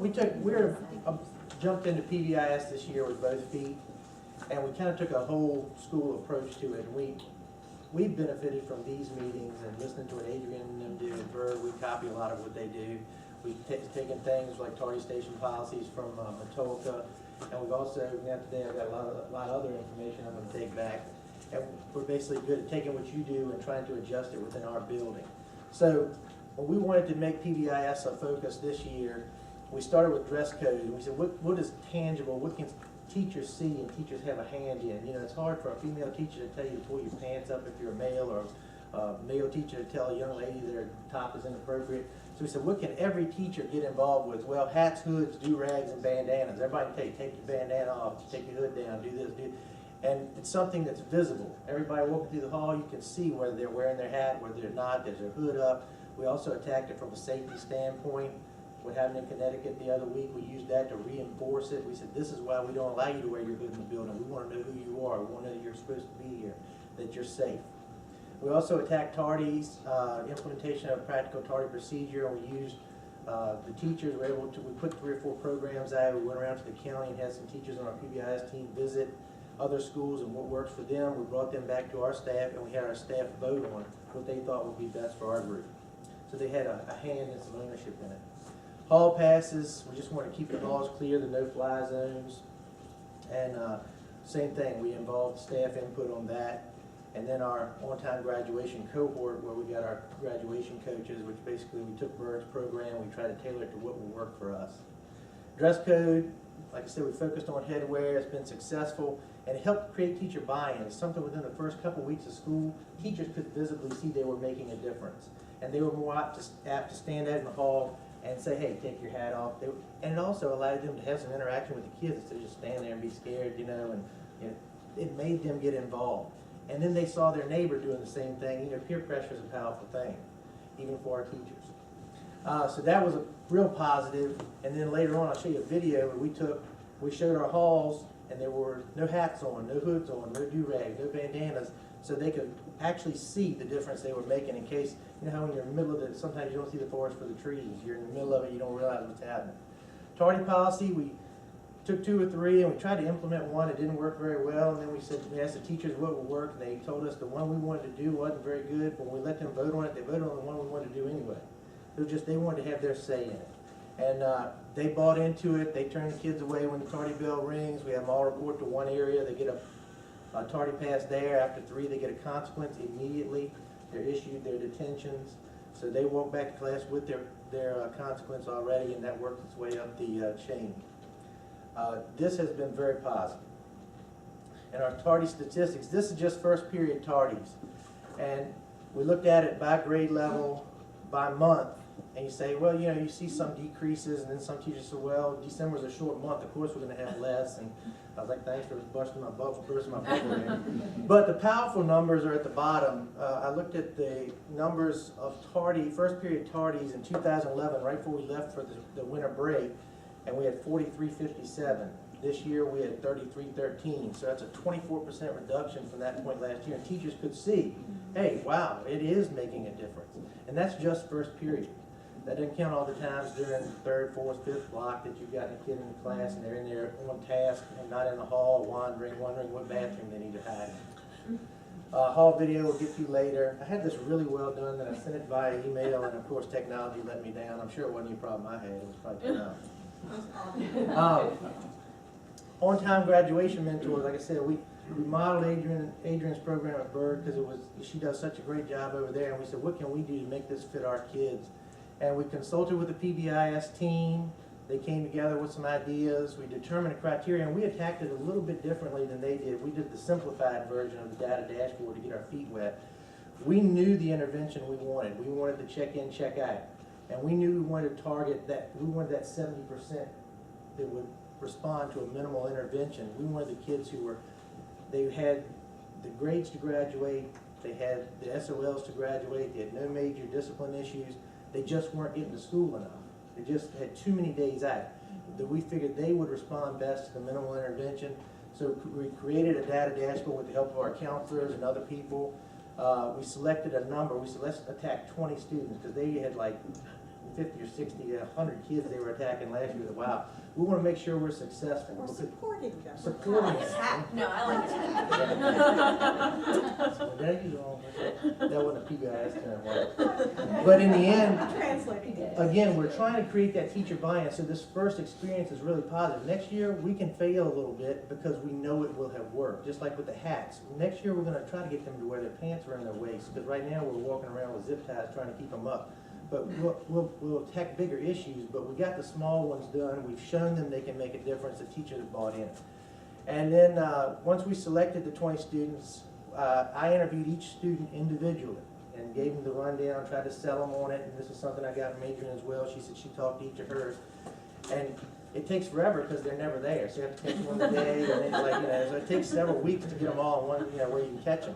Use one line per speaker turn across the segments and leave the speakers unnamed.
jumped into PBIS this year with both feet, and we kind of took a whole school approach to it. We benefited from these meetings and listening to what Adrian and them do at Bird. We copy a lot of what they do. We've taken things like tardy station policies from Matulka, and we've also, today I've got a lot of other information I'm going to take back. And we're basically good at taking what you do and trying to adjust it within our building. So when we wanted to make PBIS a focus this year, we started with dress code, and we said, what is tangible, what can teachers see and teachers have a hand in? You know, it's hard for a female teacher to tell you to pull your pants up if you're a male, or a male teacher to tell a young lady their top is inappropriate. So we said, what can every teacher get involved with? Well, hats, hoods, do-rags, and bandanas. Everybody can tell you, take your bandana off, take your hood down, do this, do. And it's something that's visible. Everybody walking through the hall, you can see whether they're wearing their hat, whether they're not, there's their hood up. We also attacked it from a safety standpoint. What happened in Connecticut the other week, we used that to reinforce it. We said, this is why we don't allow you to wear your hood in the building. We want to know who you are. We want to know that you're supposed to be here, that you're safe. We also attacked tardies, implementation of practical tardy procedure, and we used the teachers were able to, we put 3 or 4 programs out. We went around to the county and had some teachers on our PBIS team visit other schools and what works for them. We brought them back to our staff, and we had our staff vote on what they thought would be best for our group. So they had a hand and some ownership in it. Hall passes, we just want to keep the halls clear, the no-fly zones. And same thing, we involved staff input on that. And then our on-time graduation cohort, where we got our graduation coaches, which basically we took Bird's program, we tried to tailor it to what will work for us. Dress code, like I said, we focused on headwear. It's been successful, and it helped create teacher buy-in. It's something within the first couple weeks of school, teachers could visibly see they were making a difference. And they were more apt to stand out in the hall and say, hey, take your hat off. And it also allowed them to have some interaction with the kids instead of just stand there and be scared, you know, and it made them get involved. And then they saw their neighbor doing the same thing. You know, peer pressure is a powerful thing, even for our teachers. So that was a real positive. And then later on, I'll show you a video where we showed our halls, and there were no hats on, no hoods on, no do-rags, no bandanas, so they could actually see the difference they were making in case, you know how when you're in the middle of it, sometimes you don't see the forest for the trees. You're in the middle of it, you don't realize what's happening. Tardy policy, we took 2 or 3, and we tried to implement one. It didn't work very well, and then we asked the teachers what would work, and they told us the one we wanted to do wasn't very good, but when we let them vote on it, they voted on the one we wanted to do anyway. It was just they wanted to have their say in it. And they bought into it. They turn the kids away when the tardy bell rings. We have them all report to one area. They get a tardy pass there. After 3, they get a consequence immediately. They're issued their detentions. So they walk back to class with their consequence already, and that works its way up the chain. This has been very positive. And our tardy statistics, this is just first period tardies. And we looked at it by grade level, by month. And you say, well, you know, you see some decreases, and then some teachers say, well, December's a short month, of course we're going to have less. And I was like, thanks for bursting my bubble there. But the powerful numbers are at the bottom. I looked at the numbers of first period tardies in 2011, right before we left for the winter break, and we had 4357. This year we had 3313, so that's a 24% reduction from that point last year. And teachers could see, hey, wow, it is making a difference. And that's just first period. That doesn't count all the times during the 3rd, 4th, 5th block that you've got a kid in the class and they're in there on task and not in the hall wondering what bathroom they need to hide in. Hall video we'll get to later. I had this really well done, that I sent it via email, and of course technology let me down. I'm sure it wasn't any problem I had. It was probably enough. On-time graduation mentors, like I said, we modeled Adrian's program at Bird because she does such a great job over there, and we said, what can we do to make this fit our kids? And we consulted with the PBIS team. They came together with some ideas. We determined a criteria, and we attacked it a little bit differently than they did. We did the simplified version of the data dashboard to get our feet wet. We knew the intervention we wanted. We wanted the check-in, check-out. And we knew we wanted to target that. We wanted that 70% that would respond to a minimal intervention. We wanted the kids they had the grades to graduate, they had the SOLs to graduate, they had no major discipline issues. They just weren't getting to school enough. They just had too many days out. That we figured they would respond best to the minimal intervention. So we created a data dashboard with the help of our counselors and other people. We selected a number. We said, let's attack 20 students, because they had like 50 or 60, 100 kids they were attacking last year. Wow, we want to make sure we're successful.
Or supporting them.
Supporting them.
No, I like that.
So there you go. That wasn't a PBIS term, was it? But in the end,
Translating it.
again, we're trying to create that teacher buy-in, so this first experience is really positive. Next year, we can fail a little bit because we know it will have worked, just like with the hats. Next year, we're gonna try to get them to wear their pants around their waist, because right now, we're walking around with zip ties trying to keep them up. But we'll attack bigger issues, but we got the small ones done. We've shown them they can make a difference. The teachers have bought in. And then once we selected the 20 students, I interviewed each student individually and gave them the rundown, tried to sell them on it. And this is something I got from Adrian as well. She said she talked to each of hers. And it takes forever because they're never there. So you have to catch one a day, and then so it takes several weeks to get them all in one, where you can catch them.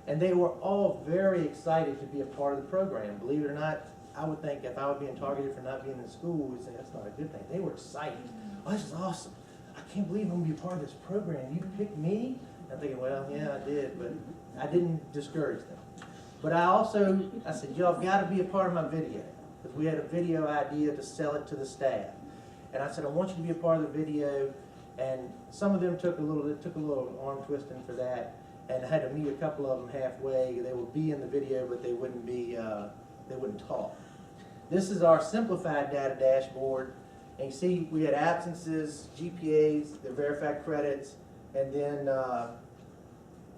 And they were all very excited to be a part of the program. Believe it or not, I would think if I was being targeted for not being in school, we'd say that's not a good thing. They were excited. Oh, this is awesome. I can't believe I'm going to be a part of this program. You picked me? I'm thinking, well, yeah, I did, but I didn't discourage them. But I said, y'all got to be a part of my video, because we had a video idea to sell it to the staff. And I said, I want you to be a part of the video. And some of them took a little arm twisting for that. And I had to meet a couple of them halfway. They would be in the video, but they wouldn't talk. This is our simplified data dashboard. And you see we had absences, GPAs, their verified credits, and then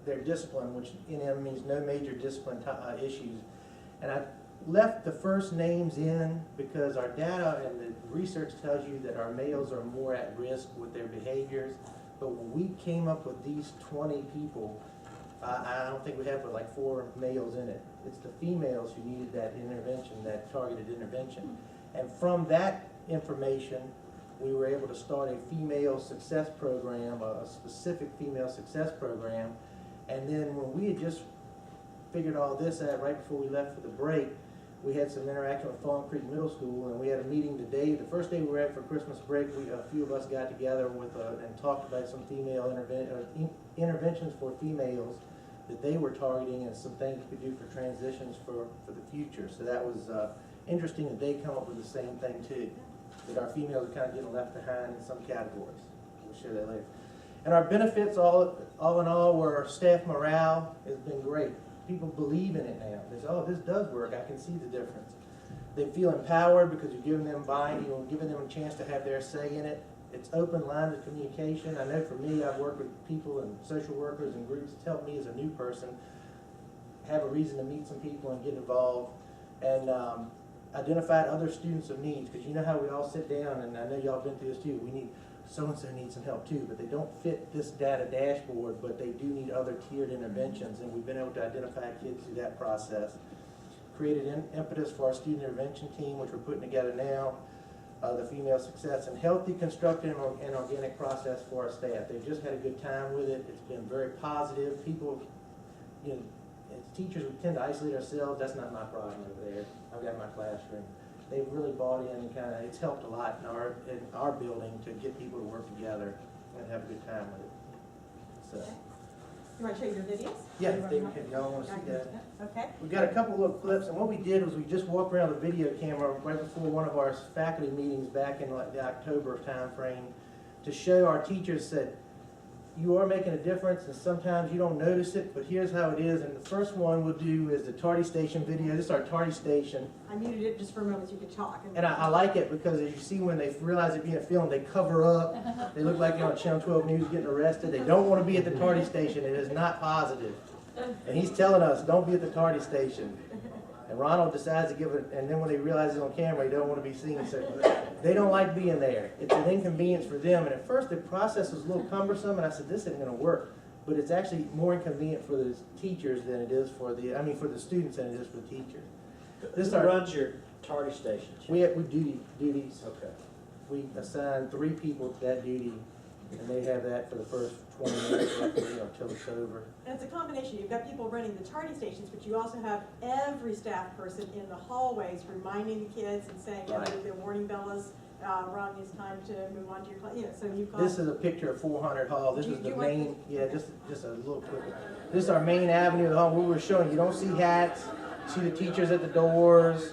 their discipline, which NM means no major discipline issues. And I left the first names in because our data and the research tells you that our males are more at risk with their behaviors. But when we came up with these 20 people, I don't think we have but like 4 males in it. It's the females who needed that intervention, that targeted intervention. And from that information, we were able to start a female success program, a specific female success program. And then when we had just figured all this out right before we left for the break, we had some interaction with Fallen Creek Middle School, and we had a meeting today. The first day we were at for Christmas break, a few of us got together and talked about some female interventions for females that they were targeting and some things we could do for transitions for the future. So that was interesting that they come up with the same thing too, that our females are kind of getting left behind in some categories. We'll share that later. And our benefits, all in all, were staff morale has been great. People believe in it now. They say, oh, this does work. I can see the difference. They feel empowered because you're giving them buy-in, giving them a chance to have their say in it. It's open lines of communication. I know for me, I've worked with people and social workers and groups. It's helped me as a new person have a reason to meet some people and get involved. And identified other students of needs, because you know how we all sit down, and I know y'all been through this too. We need so-and-so needs some help too, but they don't fit this data dashboard, but they do need other tiered interventions, and we've been able to identify kids through that process. Created impetus for our student intervention team, which we're putting together now, the female success, and healthy, constructive, and organic process for our staff. They've just had a good time with it. It's been very positive. People, as teachers, we tend to isolate ourselves. That's not my problem over there. I've got my classroom. They've really bought in and it's helped a lot in our building to get people to work together and have a good time with it. So.
You want to show your videos?
Yeah, if y'all want to see that.
Okay.
We got a couple little clips, and what we did was we just walked around the video camera right before one of our faculty meetings back in like the October time frame to show our teachers that you are making a difference, and sometimes you don't notice it, but here's how it is. And the first one we'll do is the tardy station video. This is our tardy station.
I muted it just for a moment so you could talk.
And I like it because as you see when they realize it being filmed, they cover up. They look like they're on Channel 12 News getting arrested. They don't want to be at the tardy station. It is not positive. And he's telling us, don't be at the tardy station. And Ronald decides to give it, and then when he realizes it's on camera, he don't want to be seen. So they don't like being there. It's an inconvenience for them. And at first the process was a little cumbersome, and I said, this isn't going to work. But it's actually more inconvenient for the teachers than it is for the students than it is for the teachers.
Who runs your tardy stations?
We duties.
Okay.
We assign 3 people to that duty, and they have that for the first 20 minutes until it's over.
And it's a combination. You've got people running the tardy stations, but you also have every staff person in the hallways reminding the kids and saying,
Right.
the warning bell is rung, it's time to move on to your class. So you've got.
This is a picture of 400 Hall. This
Do
is the
you
main,
want-
yeah, just a little quick. This is our main avenue of the hall. We were showing, you don't see hats, you see the teachers at the doors.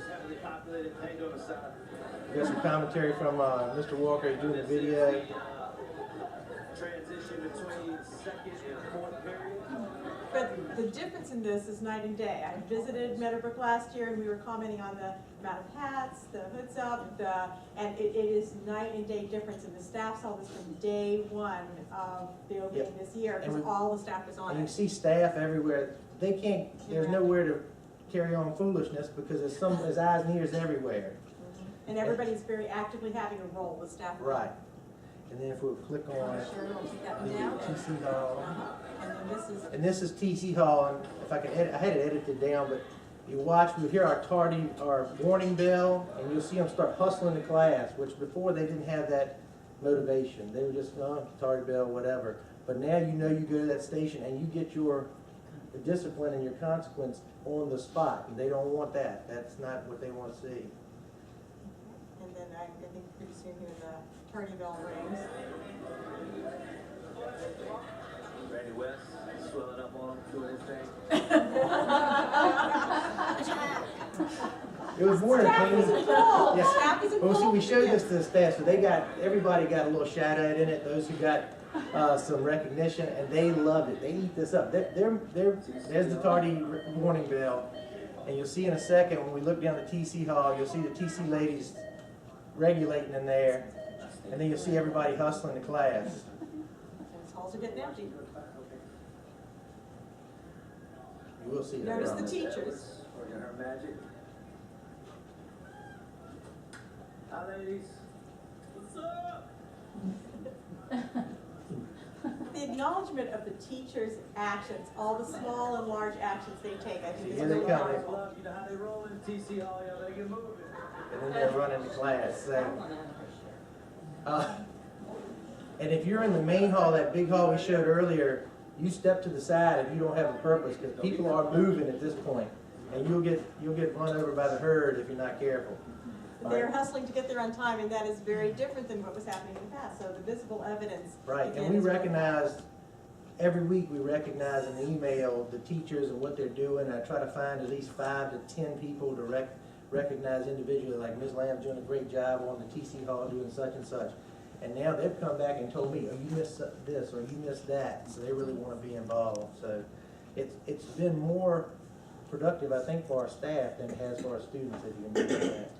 We got some commentary from Mr. Walker, he's doing the video.
Transition between second and fourth period.
But the difference in this is night and day. I visited Meadowbrook last year and we were commenting on the amount of hats, the hoods up, and it is night and day difference. And the staff saw this from day one of the opening this year, because all the staff was on
And you
it.
see staff everywhere, they can't, there's nowhere to carry on foolishness because there's eyes and ears everywhere.
And everybody's very actively having a role, the staff.
Right. And then if we'll click on it,
Sure, we'll take that
we
one
get
down.
TC Hall.
And then this is,
And this is TC Hall, and if I can edit, I had it edited down, but you watch, we hear our warning bell, and you'll see them start hustling the class, which before they didn't have that motivation. They were just, tardy bell, whatever. But now you know you go to that station and you get the discipline and your consequence on the spot, and they don't want that. That's not what they want to see.
and then I think pretty soon here the tardy bell rings.
Randy West swelling up on him, doing his thing.
It was more
Staff is
entertaining.
involved.
Yes.
Staff is
Well, see, we
involved.
showed this to the staff, so everybody got a little shout out in it, those who got some recognition, and they loved it. They eat this up. There's the tardy warning bell, and you'll see in a second, when we look down the TC Hall, you'll see the TC ladies regulating in there, and then you'll see everybody hustling the class.
Those halls are getting empty.
You will see that.
Notice the
promise.
teachers.
Working her magic. Hi, ladies. What's up?
The acknowledgement of the teachers' actions, all the small and large actions they take, I think is
Here they
really
come.
powerful.
Love, you know how they roll in TC Hall, y'all better get moving.
And then they're running the class. So, and if you're in the main hall, that big hall we showed earlier, you step to the side if you don't have a purpose, because people are moving at this point, and you'll get run over by the herd if you're not careful.
They're hustling to get there on time, and that is very different than what was happening in the past. So the visible evidence.
Right,
again,
and we
is really
recognize, every week we recognize in the email the teachers and what they're doing. I try to find at least 5 to 10 people to recognize individually, like Ms. Lamb's doing a great job on the TC Hall doing such and such. And now they've come back and told me, oh, you missed this, or you missed that, so they really want to be involved. So it's been more productive, I think, for our staff than it has for our students, if you can believe that.